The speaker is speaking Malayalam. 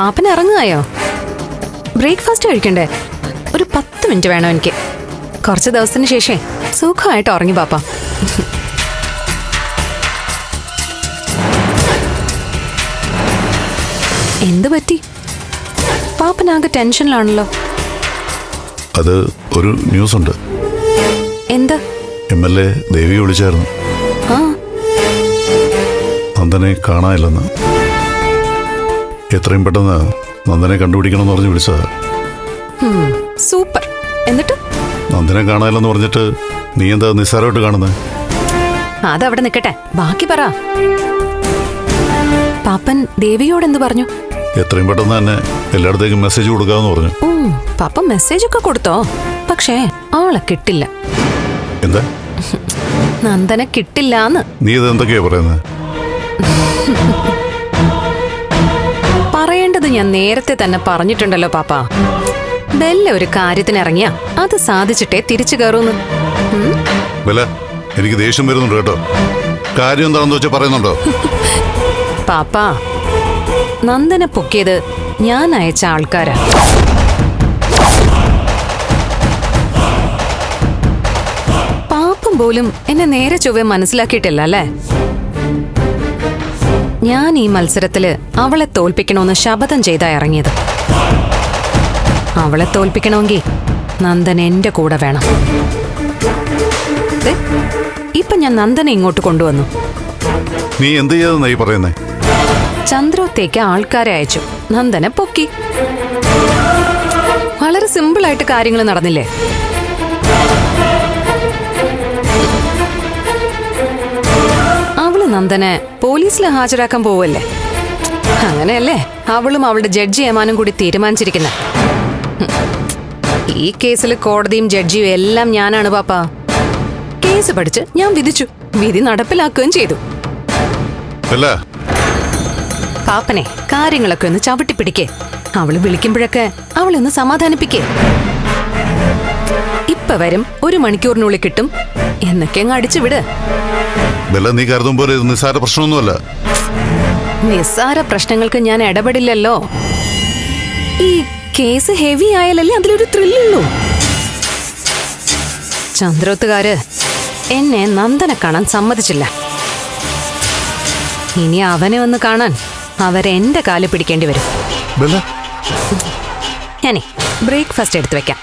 പാപ്പന് ഇറങ്ങുകയോ? ബ്രേക്ക്ഫാസ്റ്റ് കഴിക്കണ്ടേ? ഒരു 10 മിനിറ്റ് വേണം എനിക്ക്. കുറച്ച് ദിവസത്തിന് ശേഷേ സുഖമായിട്ട് ഉറങ്ങി പാപ്പ. എന്ത് പറ്റി? പാപ്പനാകെ ടെൻഷനിലാണല്ലോ. അത് ഒരു ന്യൂസ് ഉണ്ട്. എന്താ? MLA ദേവി വിളിച്ചായിരുന്നു. ആ, നന്ദനെ കാണാനില്ലെന്ന്. എത്രയും പെട്ടെന്ന് നന്ദനെ കണ്ടുപിടിക്കണമെന്ന് പറഞ്ഞ് വിളിച്ചതാ. സൂപ്പർ. എന്നിട്ട് നന്ദനെ കാണാനില്ലെന്ന് പറഞ്ഞിട്ട് നീ എന്താ നിസ്സാരമായിട്ട് കാണുന്നത്? അതവിടെ നിൽക്കട്ടെ, ബാക്കി പറ. പാപ്പൻ ദേവിയോട് എന്ത് പറഞ്ഞു? എത്രയും പെട്ടെന്ന് തന്നെ എല്ലായിടത്തേക്കും മെസ്സേജ് കൊടുക്കാമെന്ന് പറഞ്ഞു. പാപ്പ മെസ്സേജ് ഒക്കെ കൊടുത്തോ? പക്ഷേ ആളെ കിട്ടില്ല. എന്താ? നന്ദനെ കിട്ടില്ലാന്ന്. നീ ഇത് എന്തൊക്കെയാ പറയുന്നത്? പറയേണ്ടത് ഞാൻ നേരത്തെ തന്നെ പറഞ്ഞിട്ടുണ്ടല്ലോ പാപ്പ. ബെല്ല ഒരു കാര്യത്തിനിറങ്ങിയ അത് സാധിച്ചിട്ടേ തിരിച്ചു കയറൂന്ന്. ബെല്ല, എനിക്ക് ദേഷ്യം വരുന്നുണ്ട് കേട്ടോ. കാര്യം എന്താണെന്ന് വെച്ചാൽ പറയുന്നുണ്ടോ? പാപ്പ, നന്ദനെ പൊക്കിയത് ഞാൻ അയച്ച ആൾക്കാരാ. പാപ്പം പോലും എന്നെ നേരെ ചൊവ്വെ മനസ്സിലാക്കിയിട്ടില്ല അല്ലേ? ഞാൻ ഈ മത്സരത്തില് അവളെ തോൽപ്പിക്കണമെന്ന് ശപഥം ചെയ്താ ഇറങ്ങിയത്. അവളെ തോൽപ്പിക്കണമെങ്കിൽ നന്ദൻ എന്റെ കൂടെ വേണം. ഇപ്പൊ ഞാൻ നന്ദനെ ഇങ്ങോട്ട് കൊണ്ടുവന്നു. നീ എന്ത് ചെയ്തെന്നാ ഈ പറയുന്നേ? ചന്ദ്രോത്തേക്ക് ആൾക്കാരെ അയച്ചു, നന്ദനെ പൊക്കി. വളരെ സിമ്പിളായിട്ട് കാര്യങ്ങൾ നടന്നില്ലേ? അവള് നന്ദനെ പോലീസിൽ ഹാജരാക്കാൻ പോവല്ലേ? അങ്ങനെയല്ലേ അവളും അവളുടെ ജഡ്ജി ഏമാനും കൂടി തീരുമാനിച്ചിരിക്കുന്നത്. ഈ കേസിൽ കോടതിയും ജഡ്ജിയും എല്ലാം ഞാനാണ് പാപ്പ. കേസ് പഠിച്ച് ഞാൻ വിധിച്ചു, വിധി നടപ്പിലാക്കുകയും ചെയ്തു. പാപ്പനെ കാര്യങ്ങളൊക്കെ ഒന്ന് ചവിട്ടിപ്പിടിക്കേ. അവള് വിളിക്കുമ്പോഴൊക്കെ അവളെ ഒന്ന് സമാധാനിപ്പിക്കേ. ഇപ്പൊ വരും, 1 മണിക്കൂറിനുള്ളിൽ കിട്ടും എന്നൊക്കെ അങ്ങ് അടിച്ചു വിട്. നീ കരുതും പോലെ നിസ്സാര പ്രശ്നമൊന്നുമല്ല. നിസ്സാര പ്രശ്നങ്ങൾക്ക് ഞാൻ ഇടപെടില്ലല്ലോ. ഈ കേസ് ഹെവി ആയാലല്ലേ അതിലൊരു ത്രില്ലുള്ളൂ. ചന്ദ്രോത്തുകാര് എന്നെ നന്ദനെ കാണാൻ സമ്മതിച്ചില്ല. ഇനി അവനെ ഒന്ന് കാണാൻ അവരെന്റെ കാല് പിടിക്കേണ്ടി വരും. ഞാനേ ബ്രേക്ക്ഫാസ്റ്റ് എടുത്തു വെക്കാം.